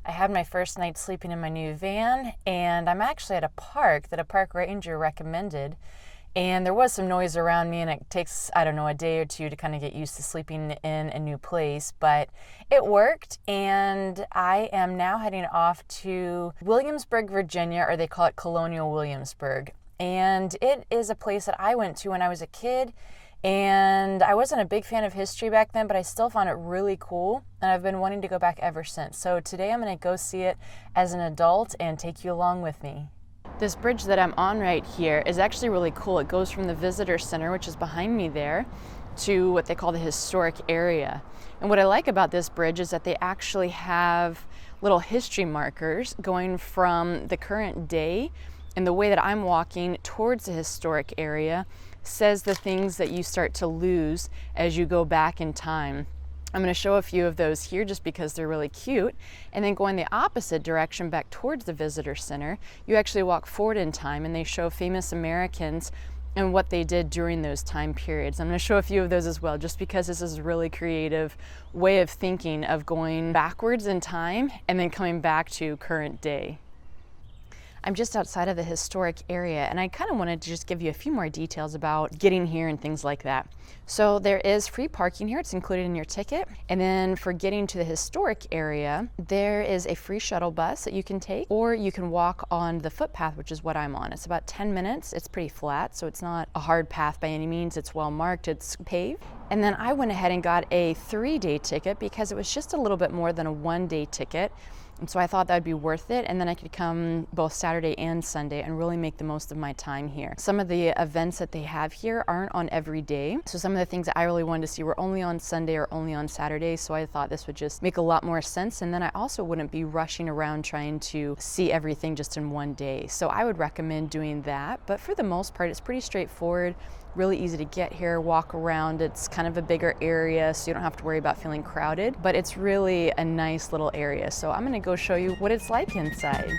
I had my first night sleeping in my new van, and I'm actually at a park that a park ranger recommended. And there was some noise around me, and it takes, I don't know, a day or two to kind of get used to sleeping in a new place, but it worked. And I am now heading off to Williamsburg, Virginia, or they call it Colonial Williamsburg. And it is a place that I went to when I was a kid. And I wasn't a big fan of history back then, but I still found it really cool, and I've been wanting to go back ever since. So today I'm going to go see it as an adult and take you along with me. This bridge that I'm on right here is actually really cool. It goes from the visitor center, which is behind me there, to what they call the historic area. And what I like about this bridge is that they actually have little history markers going from the current day, and the way that I'm walking towards the historic area says the things that you start to lose as you go back in time. I'm going to show a few of those here just because they're really cute. And then going the opposite direction back towards the visitor center, you actually walk forward in time, and they show famous Americans and what they did during those time periods. I'm going to show a few of those as well, just because this is a really creative way of thinking of going backwards in time and then coming back to current day. I'm just outside of the historic area, and I kind of wanted to just give you a few more details about getting here and things like that. So there is free parking here. It's included in your ticket. And then for getting to the historic area, there is a free shuttle bus that you can take, or you can walk on the footpath, which is what I'm on. It's about 10 minutes. It's pretty flat, so it's not a hard path by any means. It's well marked. It's paved. And then I went ahead and got a 3-day ticket because it was just a little bit more than a 1-day ticket. And so I thought that would be worth it, and then I could come both Saturday and Sunday and really make the most of my time here. Some of the events that they have here aren't on every day, so some of the things that I really wanted to see were only on Sunday or only on Saturday, so I thought this would just make a lot more sense, and then I also wouldn't be rushing around trying to see everything just in one day. So I would recommend doing that, but for the most part, it's pretty straightforward. Really easy to get here, walk around. It's kind of a bigger area, so you don't have to worry about feeling crowded, but it's really a nice little area. So I'm gonna go show you what it's like inside.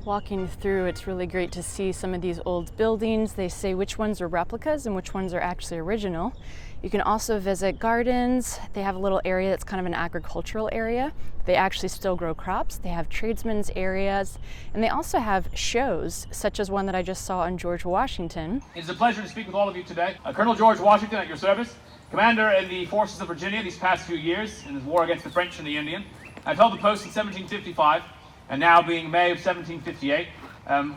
Walking through, it's really great to see some of these old buildings. They say which ones are replicas and which ones are actually original. You can also visit gardens. They have a little area that's kind of an agricultural area. They actually still grow crops. They have tradesmen's areas, and they also have shows, such as one that I just saw on George Washington. It is a pleasure to speak with all of you today. Colonel George Washington at your service, commander in the forces of Virginia these past few years in his war against the French and the Indian. I've held the post in 1755, and now being May of 1758,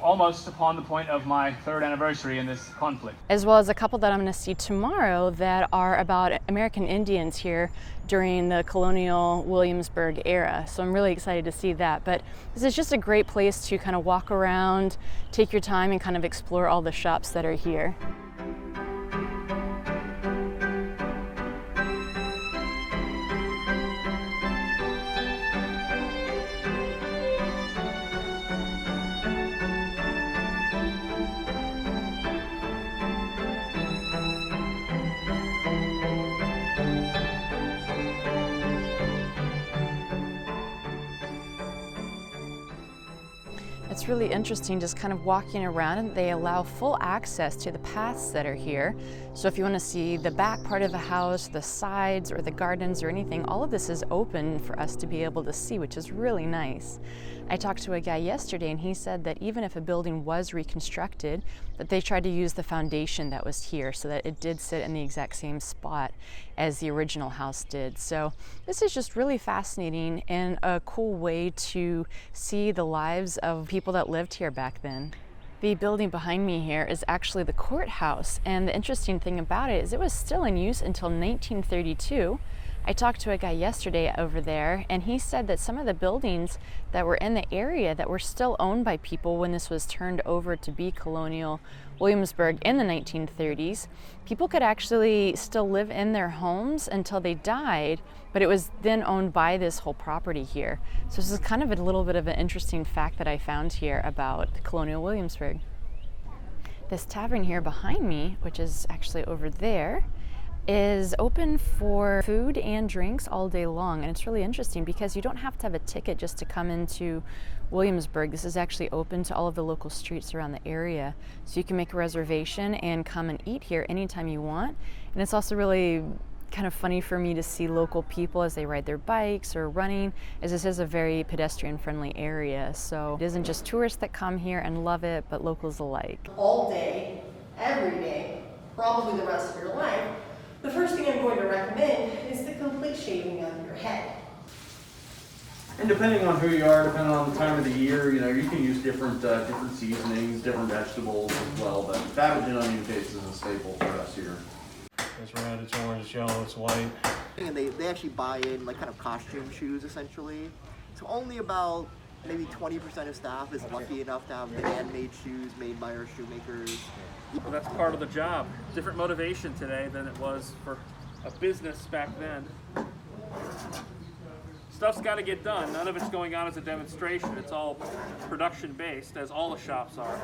almost upon the point of my 3rd anniversary in this conflict. As well as a couple that I'm going to see tomorrow that are about American Indians here during the colonial Williamsburg era. So I'm really excited to see that. But this is just a great place to kind of walk around, take your time, and kind of explore all the shops that are here. It's really interesting just kind of walking around, and they allow full access to the paths that are here. So if you want to see the back part of the house, the sides, or the gardens or anything, all of this is open for us to be able to see, which is really nice. I talked to a guy yesterday, and he said that even if a building was reconstructed, that they tried to use the foundation that was here so that it did sit in the exact same spot as the original house did. So this is just really fascinating and a cool way to see the lives of people that lived here back then. The building behind me here is actually the courthouse, and the interesting thing about it is it was still in use until 1932. I talked to a guy yesterday over there, and he said that some of the buildings that were in the area that were still owned by people when this was turned over to be colonial Williamsburg in the 1930s, people could actually still live in their homes until they died, but it was then owned by this whole property here. So this is kind of a little bit of an interesting fact that I found here about colonial Williamsburg. This tavern here behind me, which is actually over there, is open for food and drinks all day long, and it's really interesting because you don't have to have a ticket just to come into Williamsburg. This is actually open to all of the local streets around the area, so you can make a reservation and come and eat here anytime you want. And it's also really kind of funny for me to see local people as they ride their bikes or running, as this is a very pedestrian friendly area, so it isn't just tourists that come here and love it, but locals alike. All day, every day, probably the rest of your life, the first thing I'm going to recommend is the complete shaving of your head. And depending on who you are, depending on the time of the year, you can use different seasonings, different vegetables as well. But cabbage and onion paste is a staple for us here. It's red, it's orange, it's yellow, it's white. And they actually buy in like kind of costume shoes essentially. So only about maybe 20% of staff is lucky enough to have handmade shoes made by our shoemakers. Well, that's part of the job. Different motivation today than it was for a business back then. Stuff's got to get done. None of it's going on as a demonstration. It's all production based, as all the shops are.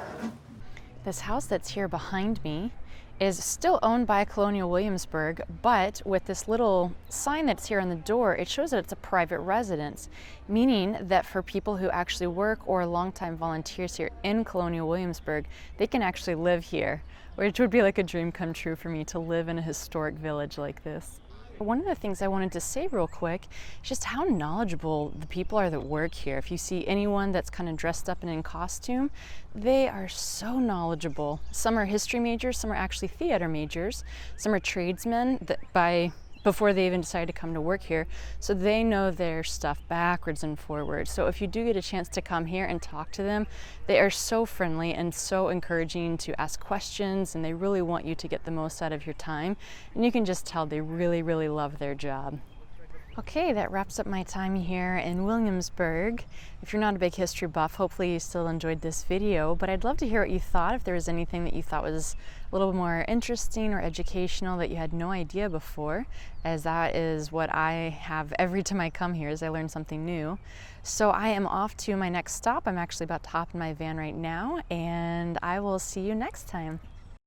This house that's here behind me is still owned by Colonial Williamsburg, but with this little sign that's here on the door, it shows that it's a private residence, meaning that for people who actually work or longtime volunteers here in Colonial Williamsburg, they can actually live here, which would be like a dream come true for me to live in a historic village like this. One of the things I wanted to say real quick is just how knowledgeable the people are that work here. If you see anyone that's kind of dressed up and in costume, they are so knowledgeable. Some are history majors, some are actually theater majors, some are tradesmen that before they even decided to come to work here, so they know their stuff backwards and forwards. So if you do get a chance to come here and talk to them, they are so friendly and so encouraging to ask questions, and they really want you to get the most out of your time, and you can just tell they really, really love their job. Okay, that wraps up my time here in Williamsburg. If you're not a big history buff, hopefully you still enjoyed this video, but I'd love to hear what you thought. If there was anything that you thought was a little more interesting or educational that you had no idea before, as that is what I have every time I come here, is I learn something new. So I am off to my next stop. I'm actually about to hop in my van right now, and I will see you next time.